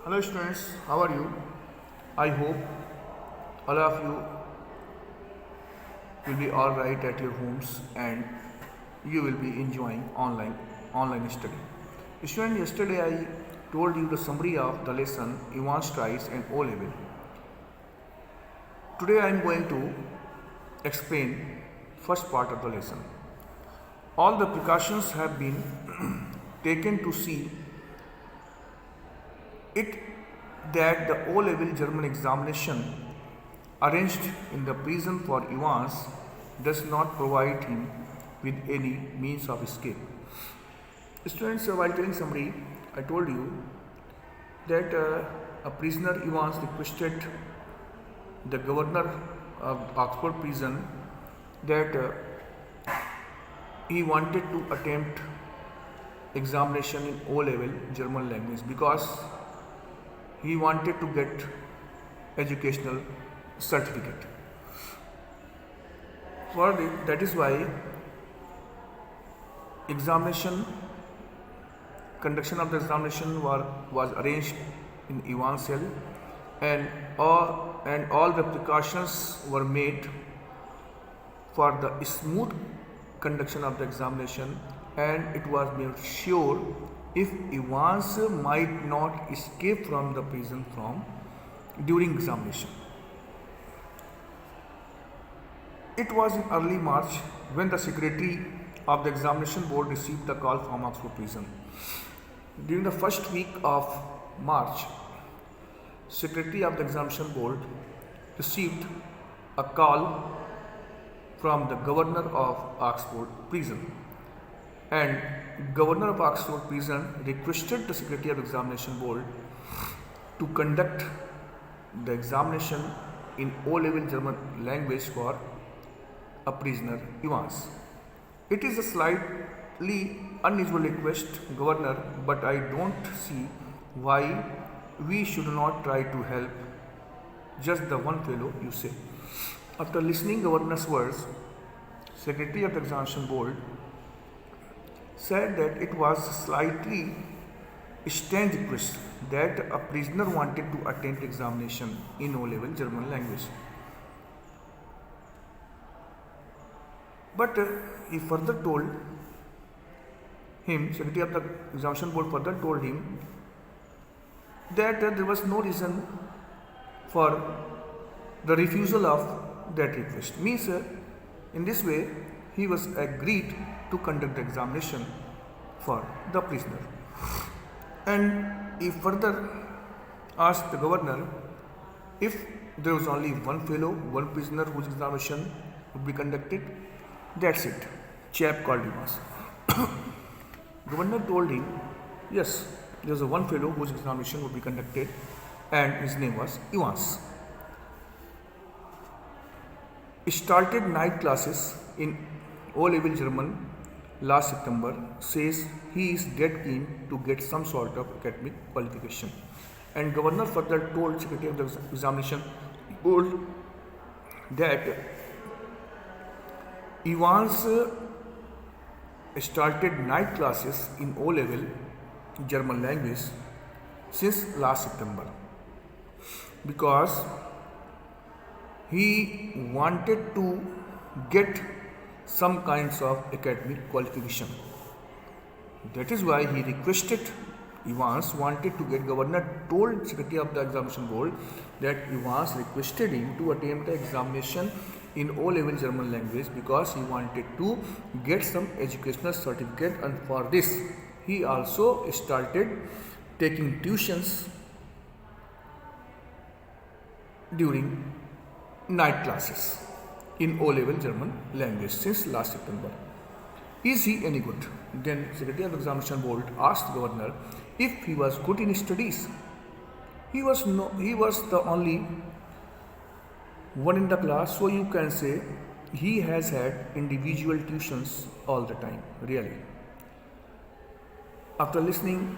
Hello students, how are you? I hope all of you will be all right at your homes and you will be enjoying online study. Student, yesterday I told you the summary of the lesson Advanced Tries and O level. Today I am going to explain first part of the lesson. All the precautions have been taken to see it that the O level German examination arranged in the prison for Evans does not provide him with any means of escape. Students, while telling summary, I told you that a prisoner Evans requested the governor of Oxford prison that he wanted to attempt examination in O level German language because he wanted to get educational certificate. For it, that is why conduction of the examination was arranged in Evans cell, and all the precautions were made for the smooth conduction of the examination, and it was made sure if Evans might not escape from the prison from during examination. It was in early March when the secretary of the examination board received the call from Oxford prison. During the first week of March, secretary of the examination board received a call from the governor of Oxford prison, and governor of Oxford prison requested the secretary of the examination board to conduct the examination in O-level German language for a prisoner Evans. It is a slightly unusual request, governor, but I don't see why we should not try to help just the one fellow you say. After listening governor's words, secretary of the examination board said that it was a slightly strange request that a prisoner wanted to attempt examination in O-level German language. But he further told him, secretary of the examination board further told him that there was no reason for the refusal of that request. Means in this way he was agreed to conduct the examination for the prisoner. And he further asked the governor if there was only one fellow, one prisoner whose examination would be conducted. That's it. Chap called Evans. Governor told him, yes, there was one fellow whose examination would be conducted, and his name was Evans. He started night classes in O-level German last September. Says he is dead keen to get some sort of academic qualification. And governor further told secretary of the examination board that Evans started night classes in O-level German language since last September because he wanted to get some kinds of academic qualification. That is why he requested, Evans wanted to get, governor told secretary of the examination board that Evans requested him to attempt the examination in O-level German language because he wanted to get some educational certificate, and for this he also started taking tuitions during night classes in O-level German language since last September. Is he any good? Then secretary of the examination board asked the governor if he was good in studies. He was the only one in the class, so you can say he has had individual tuitions all the time, really. After listening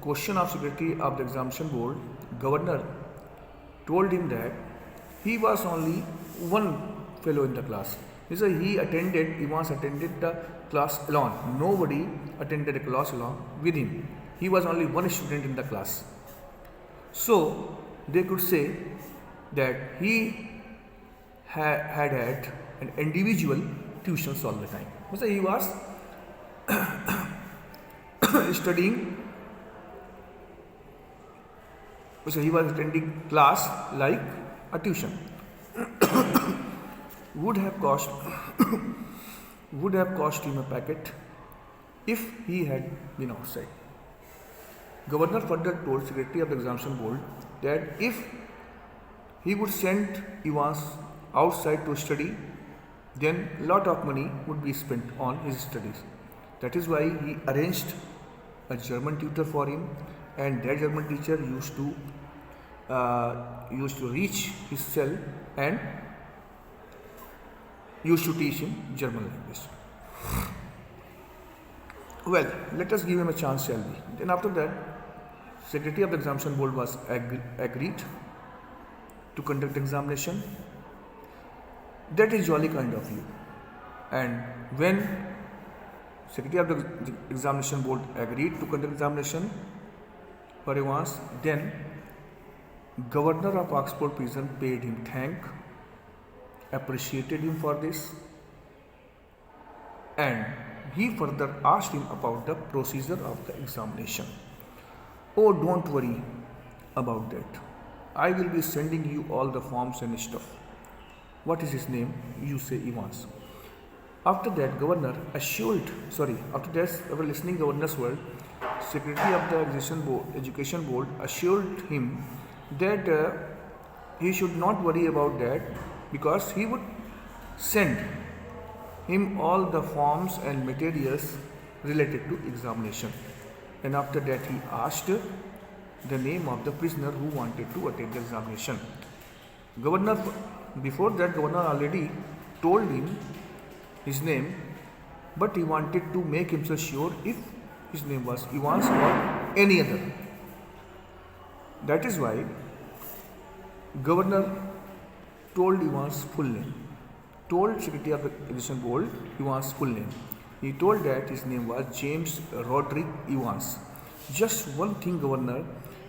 question of secretary of the examination board, governor told him that he was only one fellow in the class. He said Evans attended the class alone. Nobody attended a class along with him. he was only one student in the class. So they could say that he had an individual tuitions all the time. So he was studying, so he was attending class like a tuition. would have cost would have cost him a packet if he had been outside. Governor further told Secretary of the Examination Board that if he would send Evans outside to study, then a lot of money would be spent on his studies. That is why he arranged a German tutor for him, and that German teacher used to reach his cell and used to teach him German language. Well, let us give him a chance, shall we? Then after that, Secretary of the Examination Board was agreed to conduct examination. That is jolly kind of you. And when Secretary of the Examination Board agreed to conduct examination for Evans, then Governor of Oxford Prison paid him appreciated him for this, and he further asked him about the procedure of the examination. Oh, don't worry about that. I will be sending you all the forms and stuff. What is his name? You say Evans. After that, after that, our listening governor's word, Secretary of the Education Board assured him that he should not worry about that, because he would send him all the forms and materials related to examination. And after that, he asked the name of the prisoner who wanted to attend the examination. Before that, Governor already told him his name, but he wanted to make himself sure if his name was Evans or any other. That is why Governor told Evans' full name, told Secretary of the Education Board Evans' full name. He told that his name was James Roderick Evans. Just one thing, Governor,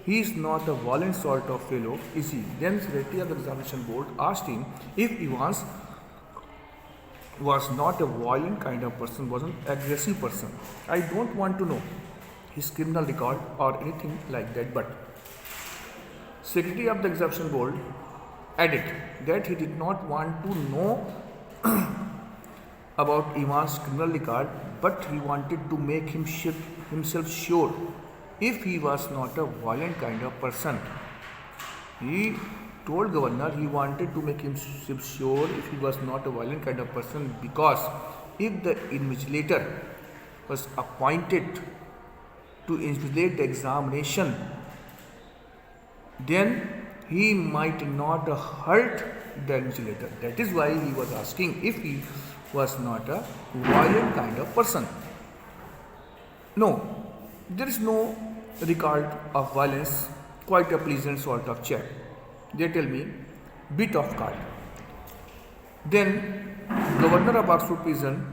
he is not a violent sort of fellow, is he? Then Secretary of the Examination Board asked him if Evans was not a violent kind of person, was an aggressive person. I don't want to know his criminal record or anything like that, but Secretary of the Examination Board added that he did not want to know about Evans' criminal record, but he wanted to make himself sure if he was not a violent kind of person. He told Governor he wanted to make himself sure if he was not a violent kind of person, because if the invigilator was appointed to invigilate the examination, then he might not hurt the invigilator. That is why he was asking if he was not a violent kind of person. No, there is no record of violence, quite a pleasant sort of chap. They tell me, bit of card. Then Governor of Oxford Prison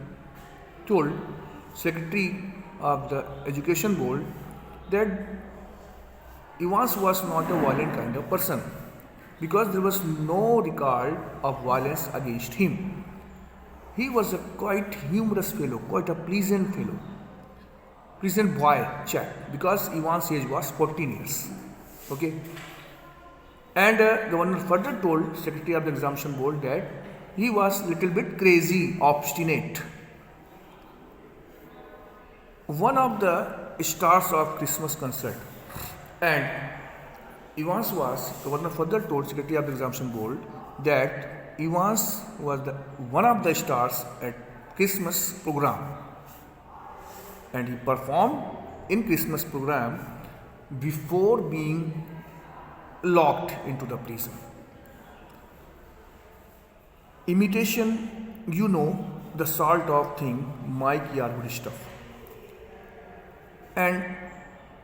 told Secretary of the Education Board that Evans was not a violent kind of person, because there was no record of violence against him. He was a quite humorous fellow, quite a pleasant boy chap, because Evans' age was 14 years. Okay. And Governor further told Secretary of the Examination Board that he was little bit crazy, obstinate. One of the stars of Christmas concert, and Governor further told Secretary of the Examination Board that Evans was one of the stars at Christmas program, and he performed in Christmas program before being locked into the prison. Imitation, the sort of thing Mike Yarwood stuff. And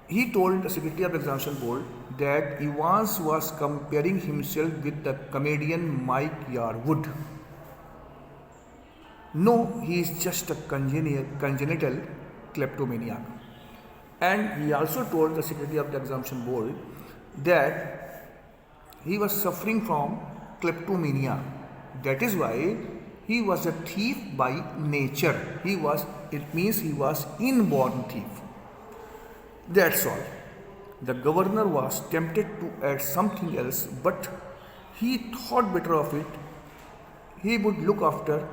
he told the Secretary of the Examination Board that Evans was comparing himself with the comedian Mike Yarwood. No, he is just a congenital kleptomaniac. And he also told the Secretary of the Examination Board that he was suffering from kleptomania. That is why he was a thief by nature. It means he was inborn thief. That's all. The governor was tempted to add something else, but he thought better of it. He would look after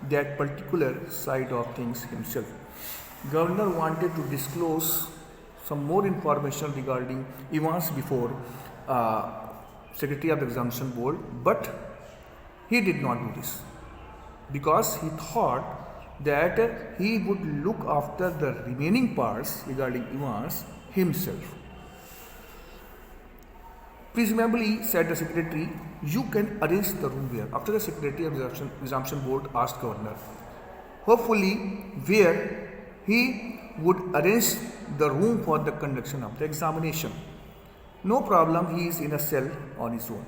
that particular side of things himself. Governor wanted to disclose some more information regarding Evans before Secretary of the Examination Board, but he did not do this because he thought that he would look after the remaining parts regarding Evans himself. Presumably, said the secretary, you can arrange the room where. After the Secretary of the Examination Board asked Governor, hopefully where he would arrange the room for the conduction of the examination. No problem, he is in a cell on his own.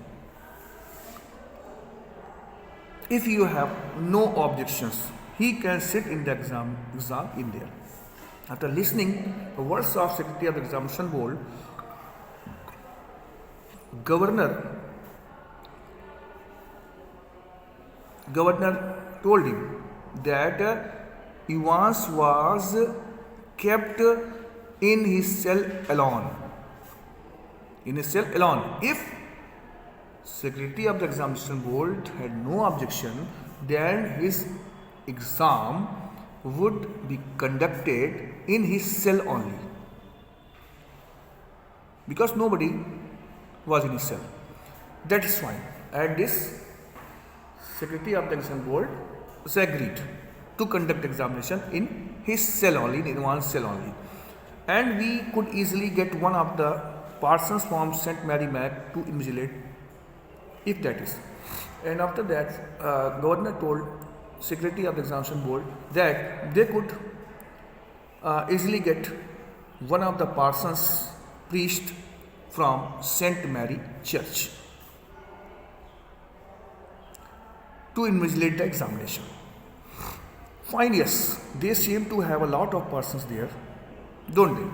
If you have no objections, he can sit in the exam in there. After listening the words of Secretary of the Examination Board, Governor told him that Evans was kept in his cell alone. In his cell alone. If Secretary of the Examination Board had no objection, then his exam would be conducted in his cell only. Because nobody was in his cell. That is fine. At this, Secretary of the Examination Board was agreed to conduct examination in his cell only, in Evans' cell only. And we could easily get one of the persons from St. Mary Mac to invigilate, if that is. And after that, Governor told Secretary of the Examination Board that they could easily get one of the parsons priest from St. Mary Church to invigilate the examination. Fine, yes, they seem to have a lot of persons there, don't they?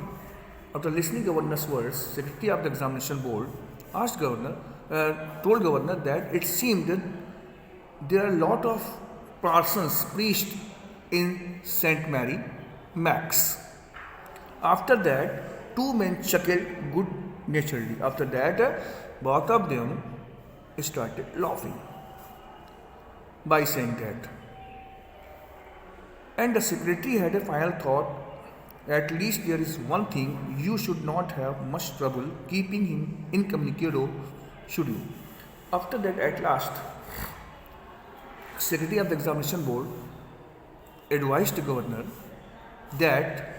After listening Governor's words, Secretary of the Examination Board told Governor that it seemed that there are a lot of persons preached in St. Mary Max. After that, two men chuckled good naturally. After that, both of them started laughing by saying that. And the secretary had a final thought, at least there is one thing, you should not have much trouble keeping him incommunicado, should you? After that, at last, Secretary of the Examination Board advised the governor that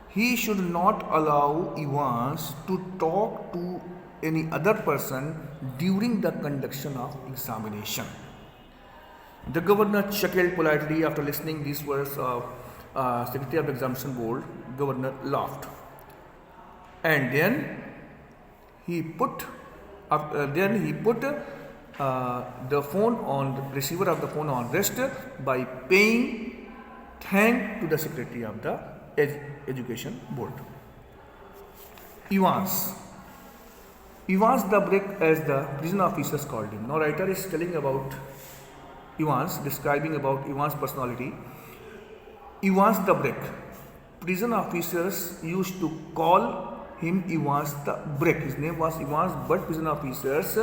he should not allow Evans to talk to any other person during the conduction of examination. The governor chuckled politely after listening these words of Secretary of the Examination Board. Governor laughed, and then he put the phone on the receiver of the phone on rest by paying thanks to the Secretary of the Education Board. Evans the Brick, as the prison officers called him. Now writer is telling about Evans, describing about Evans' personality. Evans the Brick. Prison officers used to call him Evans the Brick. His name was Evans, but prison officers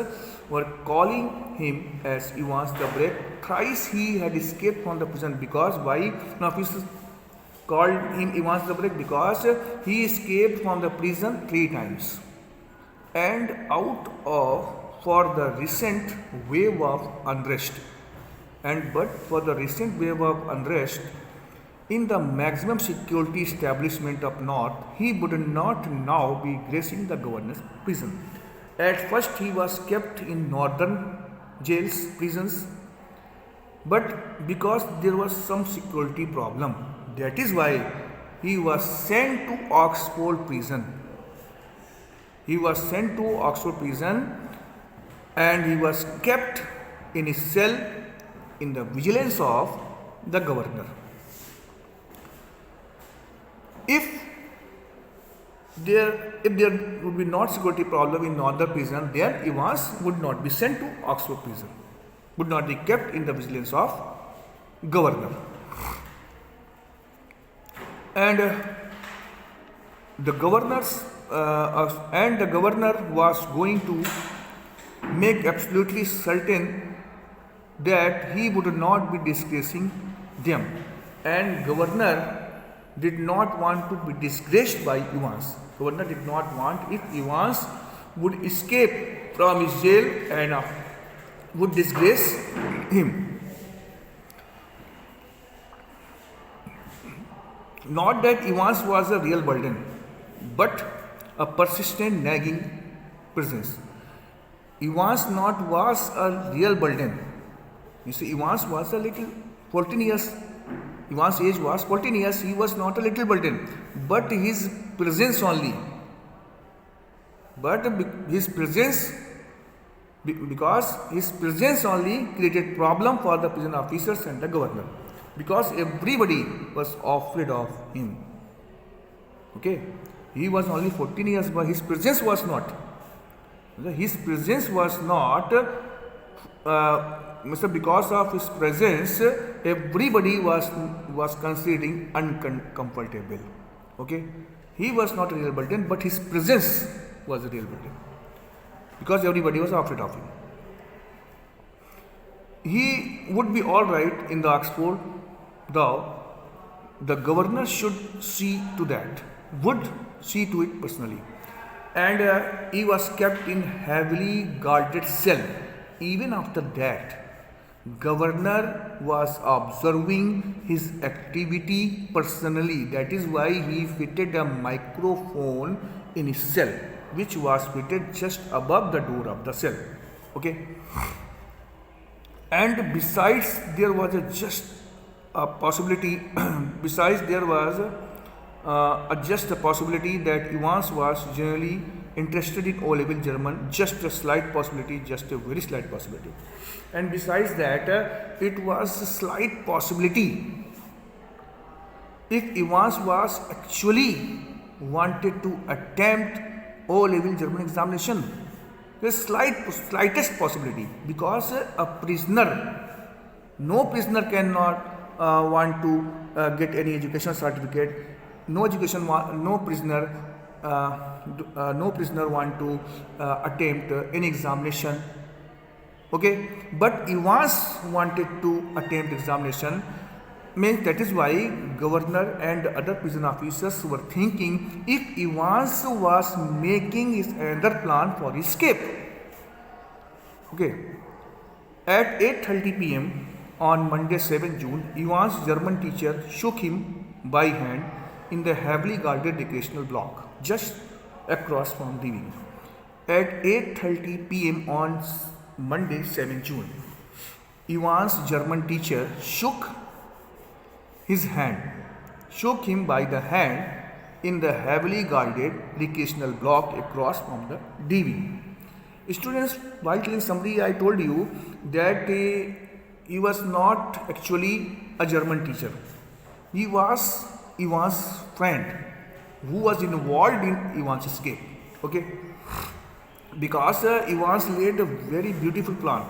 were calling him as Evans the Brick. Thrice he had escaped from the prison. Because why officers called him Evans the Brick? Because he escaped from the prison 3 times. And for the recent wave of unrest. But for the recent wave of unrest in the maximum security establishment up north, he would not now be gracing the governor's prison. At first he was kept in northern jails, prisons, but because there was some security problem, that is why he was sent to Oxford prison. He was sent to Oxford prison and he was kept in his cell in the vigilance of the governor. If if there would be not security problem in Northern prison, then Evans would not be sent to Oxford prison, would not be kept in the vigilance of governor. And the governor was going to make absolutely certain that he would not be disgracing them, and governor did not want to be disgraced by Evans. Governor did not want if Evans would escape from his jail and would disgrace him. Not that Evans was a real burden, but a persistent nagging presence. Evans not was a real burden. You see, Evans was a little 14 years. Evans' age was 14 years. He was not a little burden, but his presence only. But his presence, because his presence only created problem for the prison officers and the governor, because everybody was afraid of him. Okay, he was only 14 years, but his presence was not. His presence was not. Because of his presence, everybody was considering uncomfortable. Okay, he was not a real burden, but his presence was a real burden, because everybody was afraid of him. He would be all right in the Oxford, though the governor should see to that, would see to it personally, and he was kept in heavily guarded cell. Even after that, governor was observing his activity personally. That is why he fitted a microphone in his cell, which was fitted just above the door of the cell. Okay. And besides, there was just a possibility. Besides, there was just a possibility that Evans was generally interested in O-level German, just a slight possibility, just a very slight possibility. And besides that, it was a slight possibility if Evans was actually wanted to attempt O-level German examination. The slightest possibility, because a prisoner, no prisoner cannot want to get any education certificate. No prisoner want to attempt any examination. Okay, but Evans wanted to attempt examination. Means that is why governor and other prison officers were thinking if Evans was making his another plan for escape. Okay, at 8:30 p.m. on Monday 7 June, Evans' German teacher shook him by hand in the heavily guarded recreational block just across from the wing. At 8:30 p.m. on Monday 7 June, Evans' German teacher shook him by the hand in the heavily guarded recreational block across from the D wing. Students, while telling summary, I told you that he was not actually a German teacher. He was Evans' friend who was involved in Evans' escape. Okay, because Evans laid a very beautiful plan,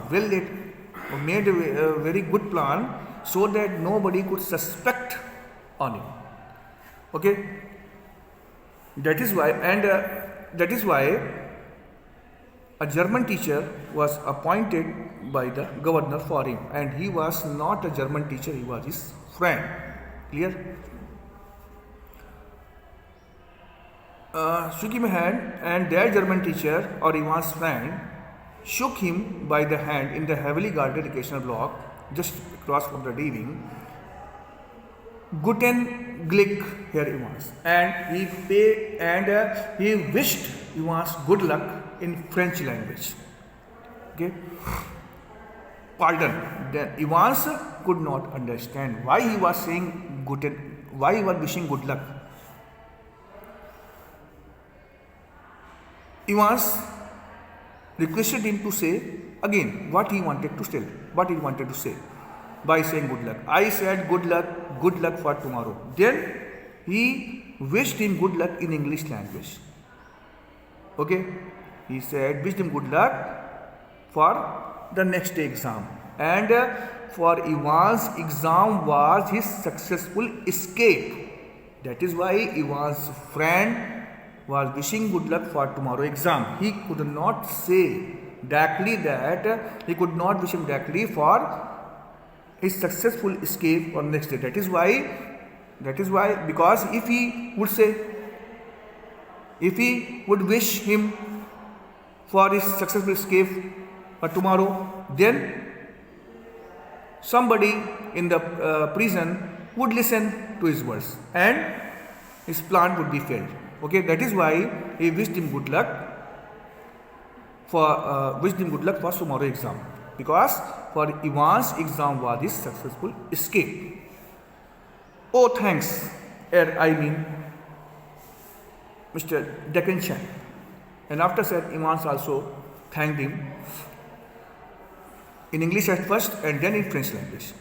made a very good plan, so that nobody could suspect on him. Okay, that is why a German teacher was appointed by the governor for him, and he was not a German teacher, he was his friend. Clear? Shook him hand, and that German teacher or Evans' friend shook him by the hand in the heavily guarded recreational block just across from the D wing. Guten Glück, here Evans, and he wished Evans good luck in French language. Okay, pardon. Then Evans could not understand why he was saying why he was wishing good luck. Evans requested him to say again what he wanted to say by saying good luck. I said good luck for tomorrow. Then he wished him good luck in English language. Okay, he said wished him good luck for the next day exam, and for Ivan's exam was his successful escape. That is why Ivan's friend was wishing good luck for tomorrow exam. He could not say directly that he could not wish him directly for his successful escape on next day. That is why because if he would wish him for his successful escape tomorrow, then somebody in the prison would listen to his words and his plan would be failed. Okay, that is why he wished him good luck for tomorrow exam, because for Ivan's exam was his successful escape. Oh, thanks, Mr. Deccan Chan. And after that, Ivan's also thanked him in English at first and then in French language.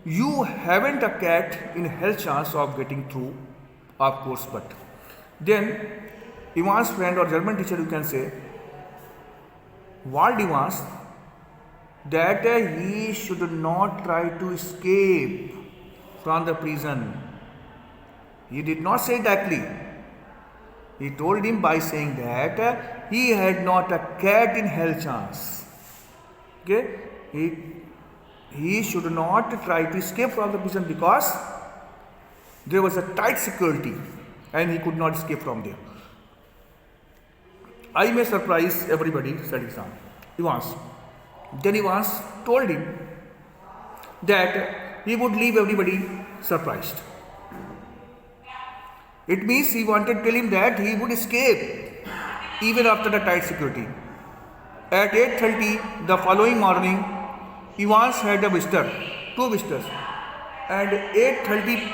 You haven't a cat in hell chance of getting through, of course, but. Then Ivan's friend or German teacher, you can say, warned Ivan's that he should not try to escape from the prison. He did not say directly. He told him by saying that he had not a cat in hell chance. Okay, he should not try to escape from the prison because there was a tight security and he could not escape from there. I may surprise everybody, said Evans. Then Evans told him that he would leave everybody surprised. It means he wanted to tell him that he would escape even after the tight security. At 8:30 the following morning, Evans had a visitor, two visitors, and 8:30